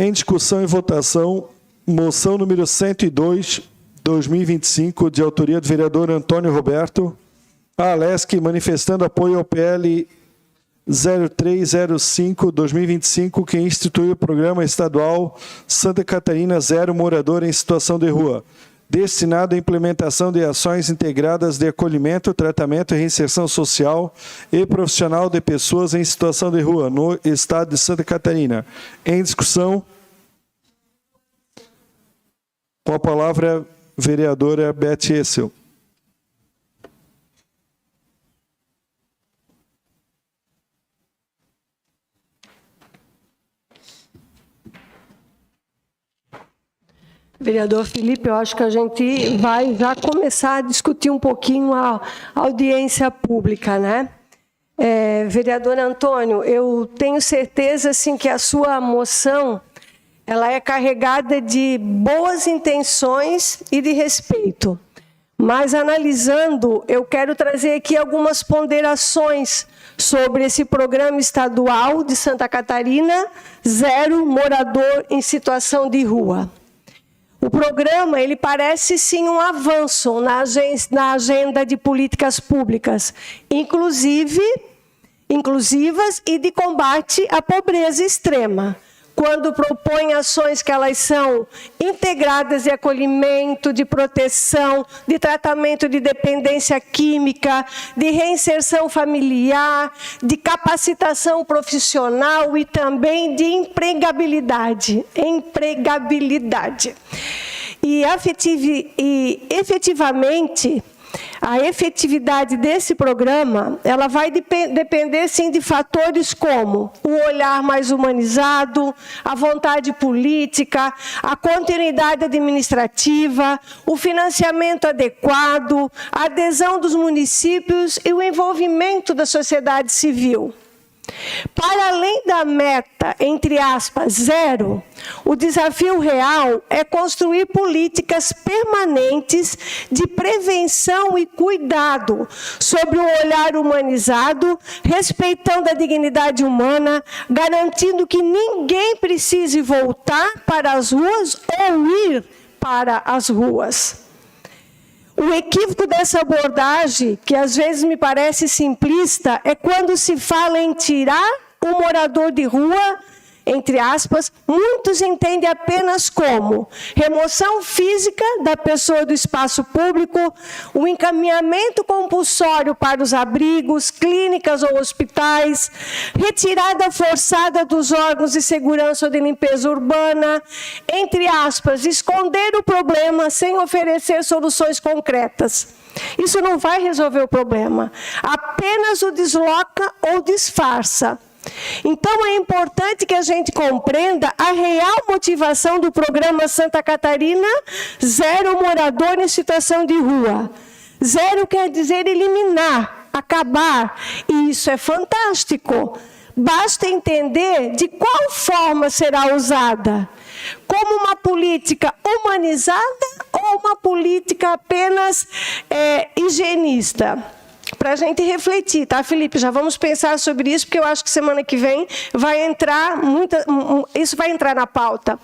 Em discussão e votação, moção número 102, 2025, de autoria do vereador Antônio Roberto, a Alesc, manifestando apoio ao PL 0305-2025, que institui o Programa Estadual Santa Catarina Zero Morador em Situação de Rua, destinado à implementação de ações integradas de acolhimento, tratamento e reinserção social e profissional de pessoas em situação de rua no estado de Santa Catarina. Em discussão, com a palavra, vereadora Beth Essel. Vereador Felipe, eu acho que a gente vai já começar a discutir um pouquinho a audiência pública, né? Vereador Antônio, eu tenho certeza assim, que a sua moção ela é carregada de boas intenções e de respeito. Mas, analisando, eu quero trazer aqui algumas ponderações sobre esse programa estadual de Santa Catarina, Zero Morador em Situação de Rua. O programa, ele parece sim um avanço na agenda de políticas públicas, inclusivas e de combate à pobreza extrema, quando propõe ações que elas são integradas de acolhimento, de proteção, de tratamento de dependência química, de reinserção familiar, de capacitação profissional e também de empregabilidade. E efetivamente, a efetividade desse programa, ela vai depender, sim, de fatores como o olhar mais humanizado, a vontade política, a continuidade administrativa, o financiamento adequado, a adesão dos municípios e o envolvimento da sociedade civil. Para além da meta, entre aspas, zero, o desafio real é construir políticas permanentes de prevenção e cuidado sobre um olhar humanizado, respeitando a dignidade humana, garantindo que ninguém precise voltar para as ruas ou ir para as ruas. O equívoco dessa abordagem, que às vezes me parece simplista, é quando se fala em tirar o morador de rua, entre aspas, muitos entendem apenas como remoção física da pessoa do espaço público, o encaminhamento compulsório para os abrigos, clínicas ou hospitais, retirada forçada dos órgãos de segurança ou de limpeza urbana, entre aspas, esconder o problema sem oferecer soluções concretas. Isso não vai resolver o problema, apenas o desloca ou disfarça. Então, é importante que a gente compreenda a real motivação do programa Santa Catarina Zero Morador em Situação de Rua. Zero quer dizer eliminar, acabar, e isso é fantástico. Basta entender de qual forma será usada. Como uma política humanizada ou uma política apenas higienista? Para a gente refletir, tá, Felipe? Já vamos pensar sobre isso, porque eu acho que semana que vem vai entrar isso vai entrar na pauta.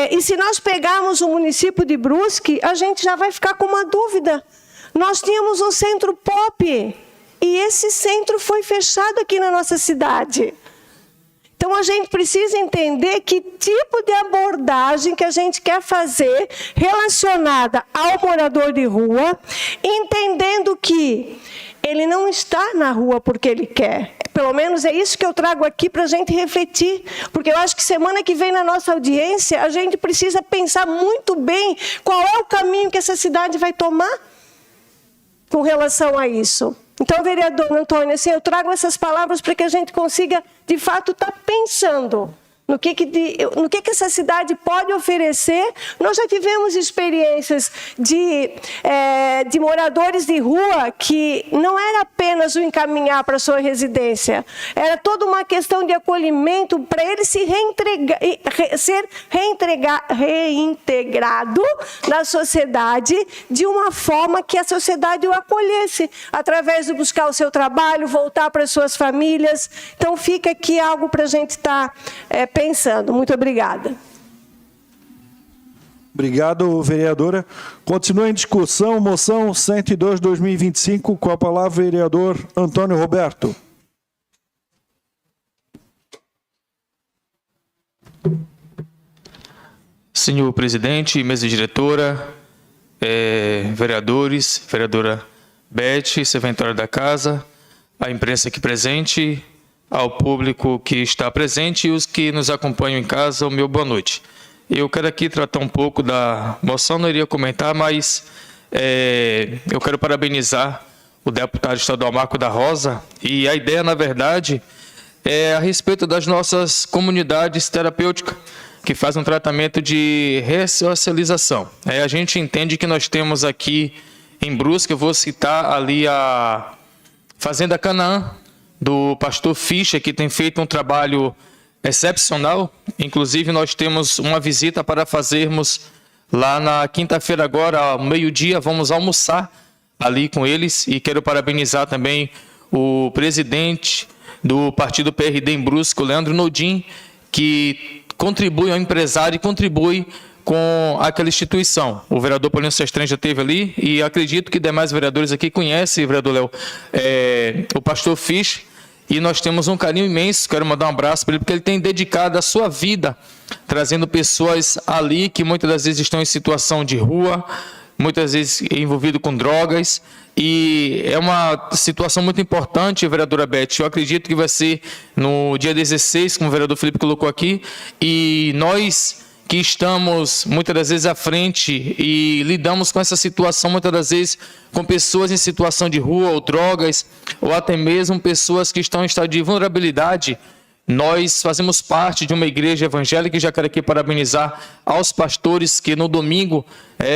E se nós pegarmos o município de Brusque, a gente já vai ficar com uma dúvida. Nós tínhamos um centro POP, e esse centro foi fechado aqui na nossa cidade. Então, a gente precisa entender que tipo de abordagem que a gente quer fazer relacionada ao morador de rua, entendendo que ele não está na rua porque ele quer. Pelo menos é isso que eu trago aqui para a gente refletir, porque eu acho que semana que vem na nossa audiência a gente precisa pensar muito bem qual é o caminho que essa cidade vai tomar com relação a isso. Então, vereador Antônio, assim, eu trago essas palavras para que a gente consiga, de fato, estar pensando no que essa cidade pode oferecer. Nós já tivemos experiências de moradores de rua que não era apenas o encaminhar para a sua residência, era toda uma questão de acolhimento para ele ser reintegrado na sociedade de uma forma que a sociedade o acolhesse, através de buscar o seu trabalho, voltar para as suas famílias. Então, fica aqui algo para a gente estar pensando. Muito obrigada. Obrigado, vereadora. Continua em discussão, moção 102/2025, com a palavra o vereador Antônio Roberto. Senhor presidente, mesa diretora, vereadores, vereadora Beth, serventora da casa, a imprensa aqui presente, ao público que está presente e os que nos acompanham em casa, o meu boa noite. Eu quero aqui tratar um pouco da moção, não iria comentar, mas eu quero parabenizar o deputado estadual Marco da Rosa, e a ideia, na verdade, é a respeito das nossas comunidades terapêuticas, que fazem um tratamento de ressocialização. A gente entende que nós temos aqui em Brusque, eu vou citar ali a Fazenda Canaã, do pastor Fischer, que tem feito um trabalho excepcional. Inclusive, nós temos uma visita para fazermos lá na quinta-feira agora, ao meio-dia, vamos almoçar ali com eles, e quero parabenizar também o presidente do partido PRD em Brusque, o Leandro Nodin, que contribui, é um empresário e contribui com aquela instituição. O vereador Paulinho Sestren já esteve ali, e acredito que demais vereadores aqui conhecem, vereador Léo, o pastor Fischer, e nós temos um carinho imenso. Quero mandar um abraço para ele, porque ele tem dedicado a sua vida, trazendo pessoas ali que muitas das vezes estão em situação de rua, muitas vezes envolvido com drogas, e é uma situação muito importante, vereadora Beth. Eu acredito que vai ser no dia 16, como o vereador Felipe colocou aqui, e nós que estamos muitas das vezes à frente e lidamos com essa situação, muitas das vezes com pessoas em situação de rua ou drogas, ou até mesmo pessoas que estão em estado de vulnerabilidade. Nós fazemos parte de uma igreja evangélica, e já quero aqui parabenizar aos pastores, que no domingo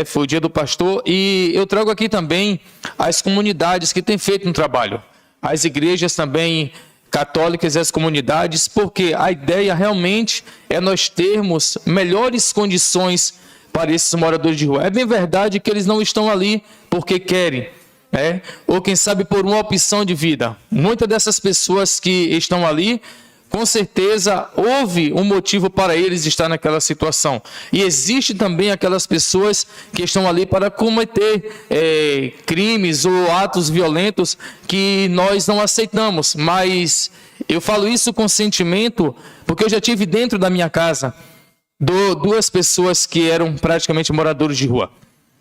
foi o dia do pastor, e eu trago aqui também as comunidades que têm feito um trabalho, as igrejas também católicas e as comunidades, porque a ideia realmente é nós termos melhores condições para esses moradores de rua. É bem verdade que eles não estão ali porque querem, ou quem sabe por uma opção de vida. Muitas dessas pessoas que estão ali, com certeza houve um motivo para eles estar naquela situação. E existe também aquelas pessoas que estão ali para cometer crimes ou atos violentos que nós não aceitamos. Mas eu falo isso com sentimento, porque eu já tive dentro da minha casa duas pessoas que eram praticamente moradores de rua.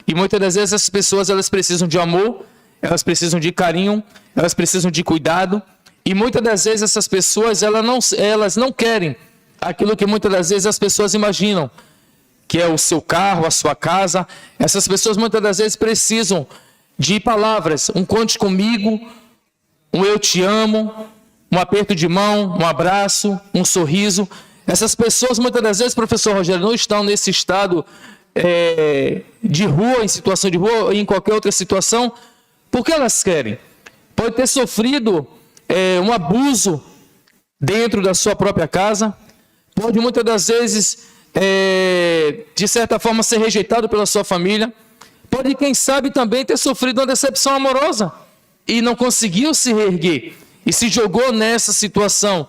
E muitas das vezes essas pessoas, elas precisam de amor, elas precisam de carinho, elas precisam de cuidado. E muitas das vezes essas pessoas, elas não querem aquilo que muitas das vezes as pessoas imaginam, que é o seu carro, a sua casa. Essas pessoas muitas das vezes precisam de palavras, um conte comigo, um eu te amo, um aperto de mão, um abraço, um sorriso. Essas pessoas muitas das vezes, professor Rogério, não estão nesse estado de rua, em situação de rua, ou em qualquer outra situação, porque elas querem. Pode ter sofrido um abuso dentro da sua própria casa, pode muitas das vezes, de certa forma, ser rejeitado pela sua família, pode, quem sabe, também ter sofrido uma decepção amorosa e não conseguiu se reerguer e se jogou nessa situação.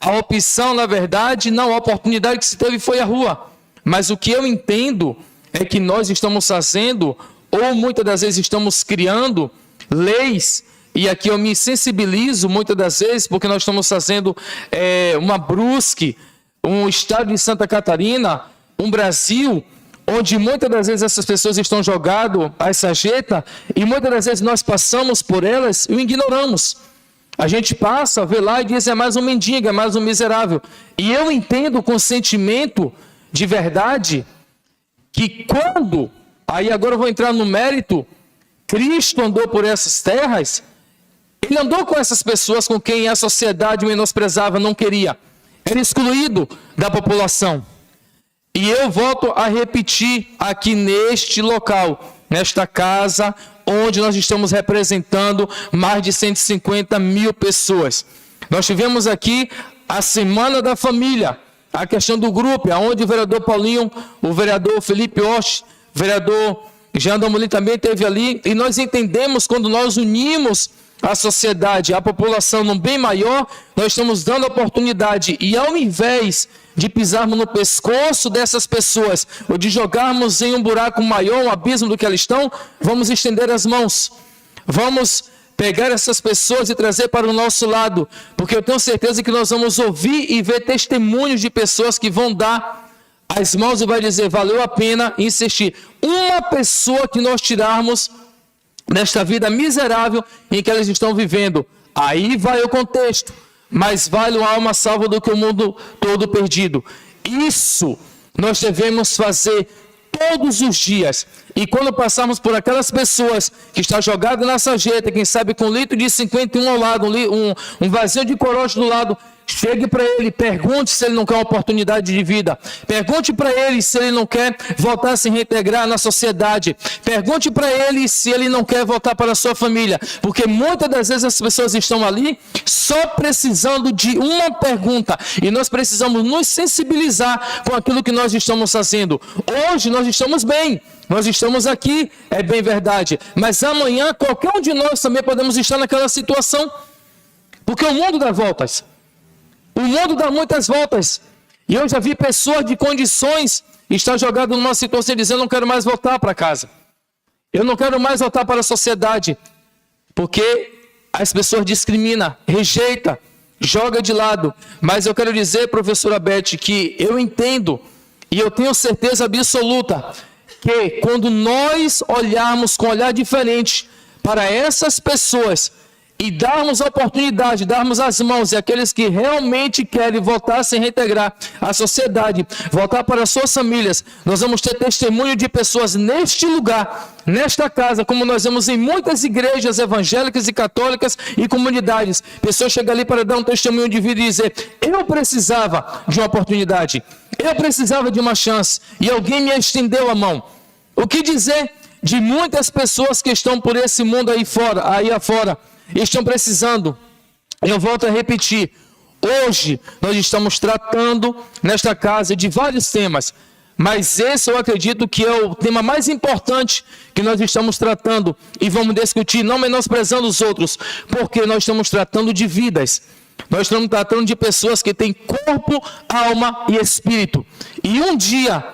A opção, na verdade, não, a oportunidade que se teve foi a rua. Mas o que eu entendo é que nós estamos fazendo, ou muitas das vezes estamos criando leis. E aqui eu me sensibilizo muitas das vezes, porque nós estamos fazendo uma Brusque, um estado de Santa Catarina, um Brasil, onde muitas das vezes essas pessoas estão jogadas às sarjetas, e muitas das vezes nós passamos por elas e o ignoramos. A gente passa, vê lá e diz, é mais um mendigo, é mais um miserável. E eu entendo com sentimento de verdade que quando, aí agora eu vou entrar no mérito, Cristo andou por essas terras, ele andou com essas pessoas com quem a sociedade menosprezava, não queria. Era excluído da população. E eu volto a repetir aqui neste local, nesta casa, onde nós estamos representando mais de 150 mil pessoas. Nós tivemos aqui a Semana da Família, a questão do grupo, onde o vereador Paulinho, o vereador Felipe Osh, o vereador Jean Damolin também esteve ali, e nós entendemos quando nós unimos a sociedade, a população num bem maior, nós estamos dando oportunidade, e ao invés de pisarmos no pescoço dessas pessoas, ou de jogarmos em um buraco maior, um abismo do que elas estão, vamos estender as mãos. Vamos pegar essas pessoas e trazer para o nosso lado, porque eu tenho certeza que nós vamos ouvir e ver testemunhos de pessoas que vão dar as mãos e vai dizer, valeu a pena insistir. Uma pessoa que nós tirarmos desta vida miserável em que elas estão vivendo, aí vai o contexto, mas vale uma alma salva do que o mundo todo perdido. Isso nós devemos fazer todos os dias. E quando passarmos por aquelas pessoas que estão jogadas na sarjeta, quem sabe com 1 litro de 51 ao lado, um vazio de corote do lado, chegue para ele, pergunte se ele não quer uma oportunidade de vida. Pergunte para ele se ele não quer voltar a se reintegrar na sociedade. Pergunte para ele se ele não quer voltar para a sua família. Porque muitas das vezes as pessoas estão ali só precisando de uma pergunta. E nós precisamos nos sensibilizar com aquilo que nós estamos fazendo. Hoje nós estamos bem. Nós estamos aqui, é bem verdade. Mas amanhã qualquer um de nós também podemos estar naquela situação. Porque o mundo dá voltas. O mundo dá muitas voltas. E eu já vi pessoas de condições estar jogadas numa situação dizendo, eu não quero mais voltar para casa. Eu não quero mais voltar para a sociedade. Porque as pessoas discriminam, rejeitam, jogam de lado. Mas eu quero dizer, professora Beth, que eu entendo e eu tenho certeza absoluta que quando nós olharmos com um olhar diferente para essas pessoas e darmos a oportunidade, darmos as mãos e aqueles que realmente querem voltar a se reintegrar à sociedade, voltar para suas famílias, nós vamos ter testemunho de pessoas neste lugar, nesta casa, como nós vemos em muitas igrejas evangélicas e católicas e comunidades. Pessoas chegam ali para dar um testemunho de vida e dizer, eu precisava de uma oportunidade, eu precisava de uma chance e alguém me estendeu a mão. O que dizer de muitas pessoas que estão por esse mundo aí afora, estão precisando? Eu volto a repetir, hoje nós estamos tratando nesta casa de vários temas, mas esse eu acredito que é o tema mais importante que nós estamos tratando e vamos discutir, não menosprezando os outros, porque nós estamos tratando de vidas. Nós estamos tratando de pessoas que têm corpo, alma e espírito. E um dia,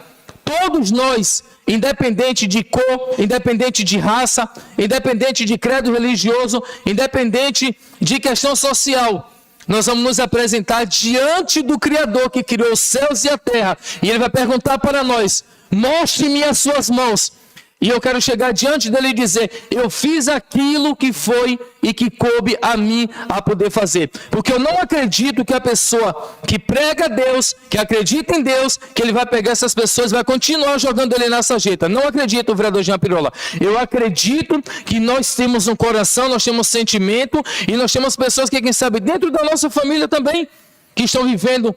todos nós, independente de cor, independente de raça, independente de credo religioso, independente de questão social, nós vamos nos apresentar diante do Criador que criou os céus e a terra. E Ele vai perguntar para nós, mostre-me as suas mãos. E eu quero chegar diante dele e dizer, eu fiz aquilo que foi e que coube a mim a poder fazer. Porque eu não acredito que a pessoa que prega a Deus, que acredita em Deus, que ele vai pegar essas pessoas e vai continuar jogando ele na sarjeta. Não acredito, vereador Jean Pirola. Eu acredito que nós temos um coração, nós temos sentimento e nós temos pessoas que, quem sabe, dentro da nossa família também, que estão vivendo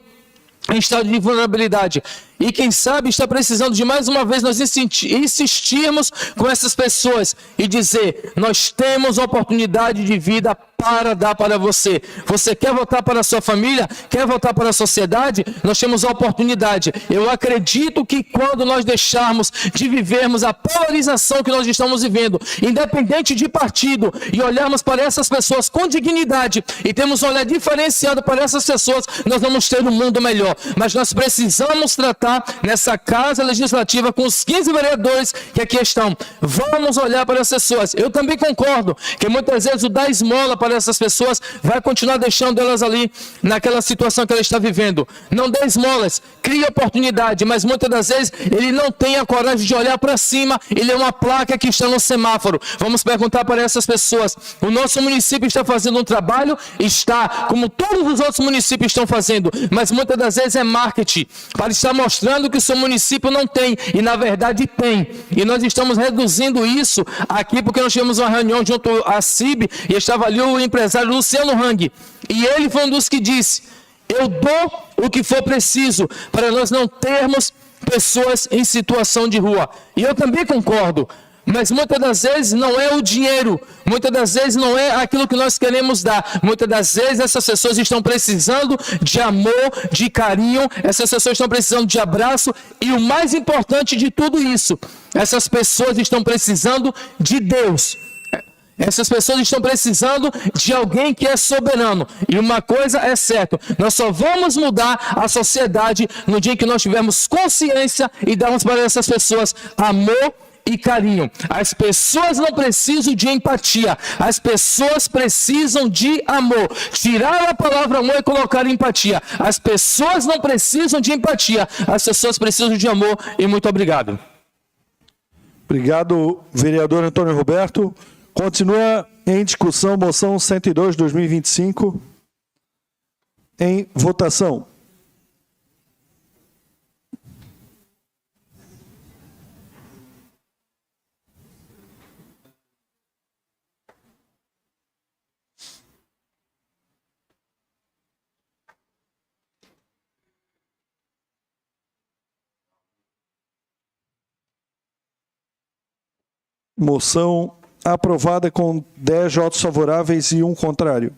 em estado de vulnerabilidade. E quem sabe está precisando de mais uma vez nós insistirmos com essas pessoas e dizer, nós temos oportunidade de vida para dar para você. Você quer voltar para a sua família? Quer voltar para a sociedade? Nós temos a oportunidade. Eu acredito que quando nós deixarmos de vivermos a polarização que nós estamos vivendo, independente de partido, e olharmos para essas pessoas com dignidade e temos um olhar diferenciado para essas pessoas, nós vamos ter um mundo melhor. Mas nós precisamos tratar nessa casa legislativa com os 15 vereadores que aqui estão. Vamos olhar para as pessoas. Eu também concordo que muitas vezes o dar esmola para essas pessoas vai continuar deixando elas ali naquela situação que ela está vivendo. Não dê esmolas, crie oportunidade, mas muitas das vezes ele não tem a coragem de olhar para cima, ele é uma placa que está no semáforo. Vamos perguntar para essas pessoas. O nosso município está fazendo um trabalho? Está, como todos os outros municípios estão fazendo, mas muitas das vezes é marketing, para estar mostrando que o seu município não tem, e na verdade tem. E nós estamos reduzindo isso aqui, porque nós tivemos uma reunião junto à CIB, e estava ali o empresário Luciano Hang, e ele foi um dos que disse, eu dou o que for preciso, para nós não termos pessoas em situação de rua. E eu também concordo, mas muitas das vezes não é o dinheiro, muitas das vezes não é aquilo que nós queremos dar. Muitas das vezes essas pessoas estão precisando de amor, de carinho, essas pessoas estão precisando de abraço e o mais importante de tudo isso, essas pessoas estão precisando de Deus. Essas pessoas estão precisando de alguém que é soberano. E uma coisa é certa, nós só vamos mudar a sociedade no dia em que nós tivermos consciência e darmos para essas pessoas amor e carinho. As pessoas não precisam de empatia, as pessoas precisam de amor. Tirar a palavra amor e colocar empatia. As pessoas não precisam de empatia, as pessoas precisam de amor. E muito obrigado. Obrigado, vereador Antônio Roberto. Continua em discussão moção 102/2025. Em votação. Moção aprovada com 10 votos favoráveis e 1 contrário.